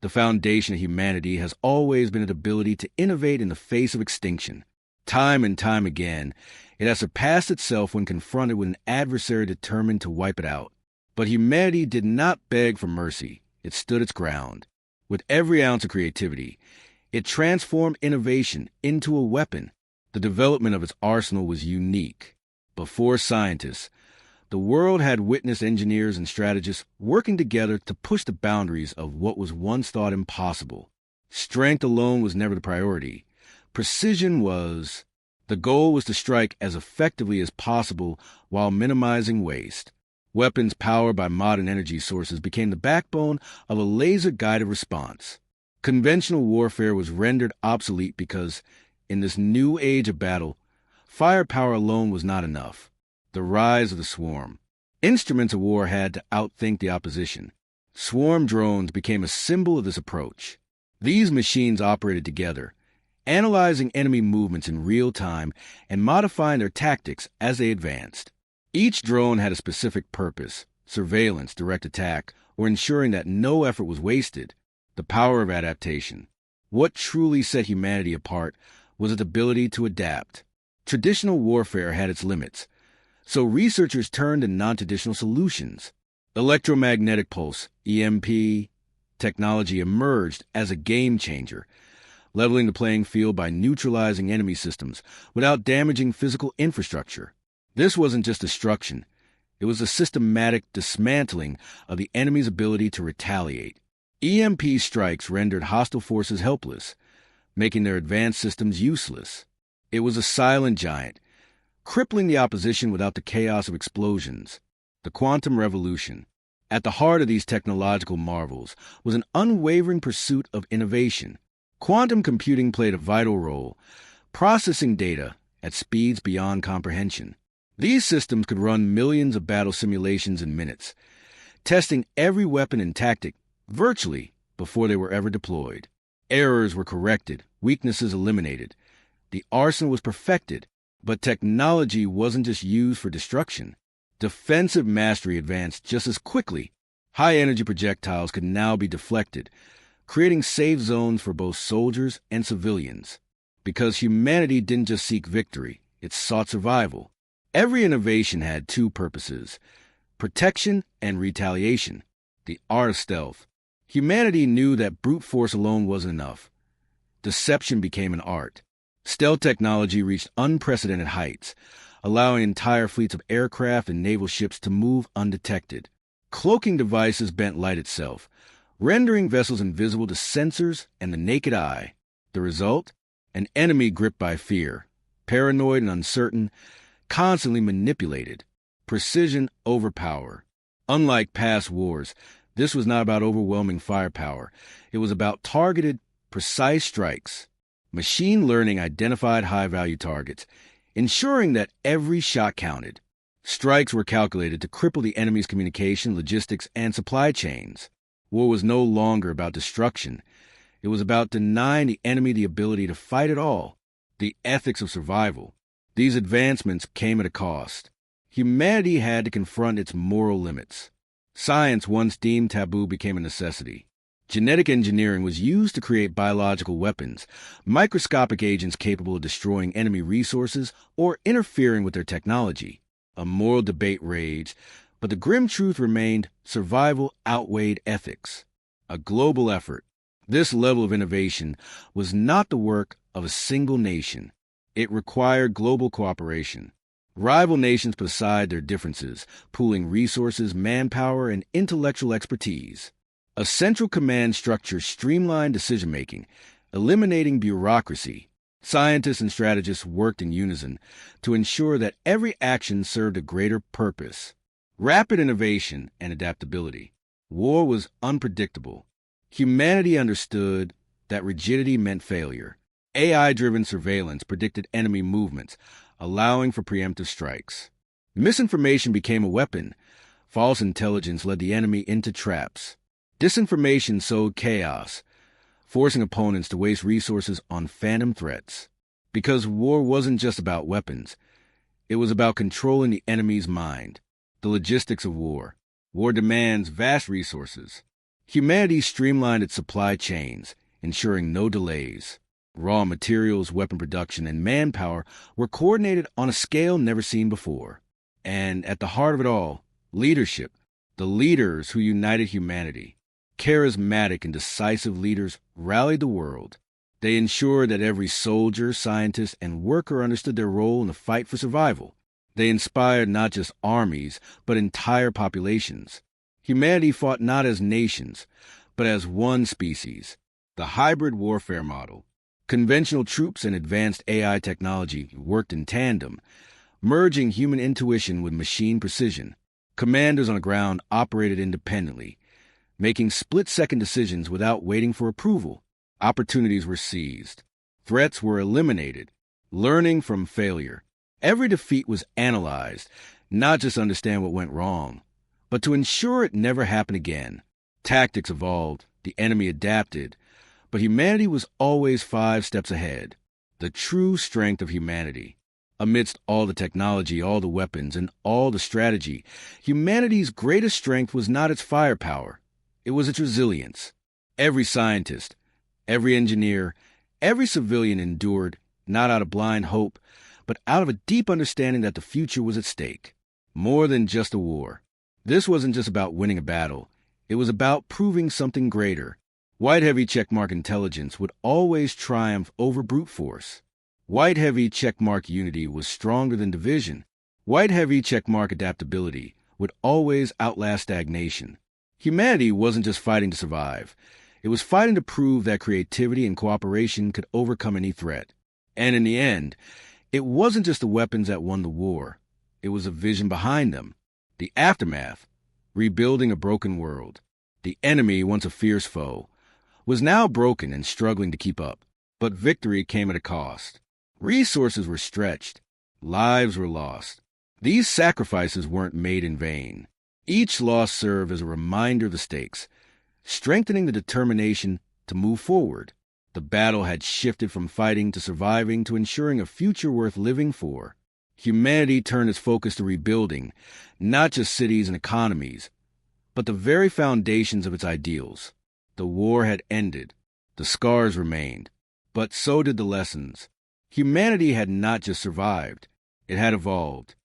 The foundation of humanity has always been its ability to innovate in the face of extinction. Time and time again, it has surpassed itself when confronted with an adversary determined to wipe it out. But humanity did not beg for mercy. It stood its ground. With every ounce of creativity, it transformed innovation into a weapon. The development of its arsenal was unique. Before scientists, the world had witnessed engineers and strategists working together to push the boundaries of what was once thought impossible. Strength alone was never the priority. Precision was. The goal was to strike as effectively as possible while minimizing waste. Weapons powered by modern energy sources became the backbone of a laser-guided response. Conventional warfare was rendered obsolete because, in this new age of battle, firepower alone was not enough. The rise of the swarm. Instruments of war had to outthink the opposition. Swarm drones became a symbol of this approach. These machines operated together, analyzing enemy movements in real time and modifying their tactics as they advanced. Each drone had a specific purpose: surveillance, direct attack, or ensuring that no effort was wasted. The power of adaptation. What truly set humanity apart was its ability to adapt. Traditional warfare had its limits, so researchers turned to non-traditional solutions. Electromagnetic pulse, EMP, technology emerged as a game changer, leveling the playing field by neutralizing enemy systems without damaging physical infrastructure. This wasn't just destruction. It was a systematic dismantling of the enemy's ability to retaliate. EMP strikes rendered hostile forces helpless, making their advanced systems useless. It was a silent giant, crippling the opposition without the chaos of explosions. The quantum revolution. At the heart of these technological marvels was an unwavering pursuit of innovation. Quantum computing played a vital role, processing data at speeds beyond comprehension. These systems could run millions of battle simulations in minutes, testing every weapon and tactic virtually before they were ever deployed. Errors were corrected, weaknesses eliminated. The arsenal was perfected, but technology wasn't just used for destruction. Defensive mastery advanced just as quickly. High-energy projectiles could now be deflected, creating safe zones for both soldiers and civilians. Because humanity didn't just seek victory, it sought survival. Every innovation had two purposes: protection and retaliation. The art of stealth. Humanity knew that brute force alone wasn't enough. Deception became an art. Stealth technology reached unprecedented heights, allowing entire fleets of aircraft and naval ships to move undetected. Cloaking devices bent light itself, rendering vessels invisible to sensors and the naked eye. The result? An enemy gripped by fear, paranoid and uncertain, constantly manipulated. Precision over power. Unlike past wars, this was not about overwhelming firepower. It was about targeted, precise strikes. Machine learning identified high-value targets, ensuring that every shot counted. Strikes were calculated to cripple the enemy's communication, logistics, and supply chains. War was no longer about destruction. It was about denying the enemy the ability to fight at all. The ethics of survival. These advancements came at a cost. Humanity had to confront its moral limits. Science, once deemed taboo, became a necessity. Genetic engineering was used to create biological weapons, microscopic agents capable of destroying enemy resources or interfering with their technology. A moral debate raged, but the grim truth remained: survival outweighed ethics. A global effort. This level of innovation was not the work of a single nation. It required global cooperation. Rival nations put aside their differences, pooling resources, manpower, and intellectual expertise. A central command structure streamlined decision-making, eliminating bureaucracy. Scientists and strategists worked in unison to ensure that every action served a greater purpose. Rapid innovation and adaptability. War was unpredictable. Humanity understood that rigidity meant failure. AI-driven surveillance predicted enemy movements, allowing for preemptive strikes. Misinformation became a weapon. False intelligence led the enemy into traps. Disinformation sowed chaos, forcing opponents to waste resources on phantom threats. Because war wasn't just about weapons. It was about controlling the enemy's mind. The logistics of war. War demands vast resources. Humanity streamlined its supply chains, ensuring no delays. Raw materials, weapon production, and manpower were coordinated on a scale never seen before. And at the heart of it all, leadership, the leaders who united humanity. Charismatic and decisive leaders rallied the world. They ensured that every soldier, scientist, and worker understood their role in the fight for survival. They inspired not just armies, but entire populations. Humanity fought not as nations, but as one species. The hybrid warfare model. Conventional troops and advanced AI technology worked in tandem, merging human intuition with machine precision. Commanders on the ground operated independently, making split-second decisions without waiting for approval. Opportunities were seized. Threats were eliminated, learning from failure. Every defeat was analyzed, not just to understand what went wrong, but to ensure it never happened again. Tactics evolved, the enemy adapted, but humanity was always 5 steps ahead. The true strength of humanity. Amidst all the technology, all the weapons, and all the strategy, humanity's greatest strength was not its firepower. It was its resilience. Every scientist, every engineer, every civilian endured, not out of blind hope, but out of a deep understanding that the future was at stake. More than just a war. This wasn't just about winning a battle. It was about proving something greater. White heavy checkmark intelligence would always triumph over brute force. White heavy checkmark unity was stronger than division. White heavy checkmark adaptability would always outlast stagnation. Humanity wasn't just fighting to survive. It was fighting to prove that creativity and cooperation could overcome any threat. And in the end, it wasn't just the weapons that won the war. It was the vision behind them. The aftermath, rebuilding a broken world. The enemy, once a fierce foe, was now broken and struggling to keep up. But victory came at a cost. Resources were stretched. Lives were lost. These sacrifices weren't made in vain. Each loss served as a reminder of the stakes, strengthening the determination to move forward. The battle had shifted from fighting to surviving to ensuring a future worth living for. Humanity turned its focus to rebuilding, not just cities and economies, but the very foundations of its ideals. The war had ended. The scars remained. But so did the lessons. Humanity had not just survived. It had evolved.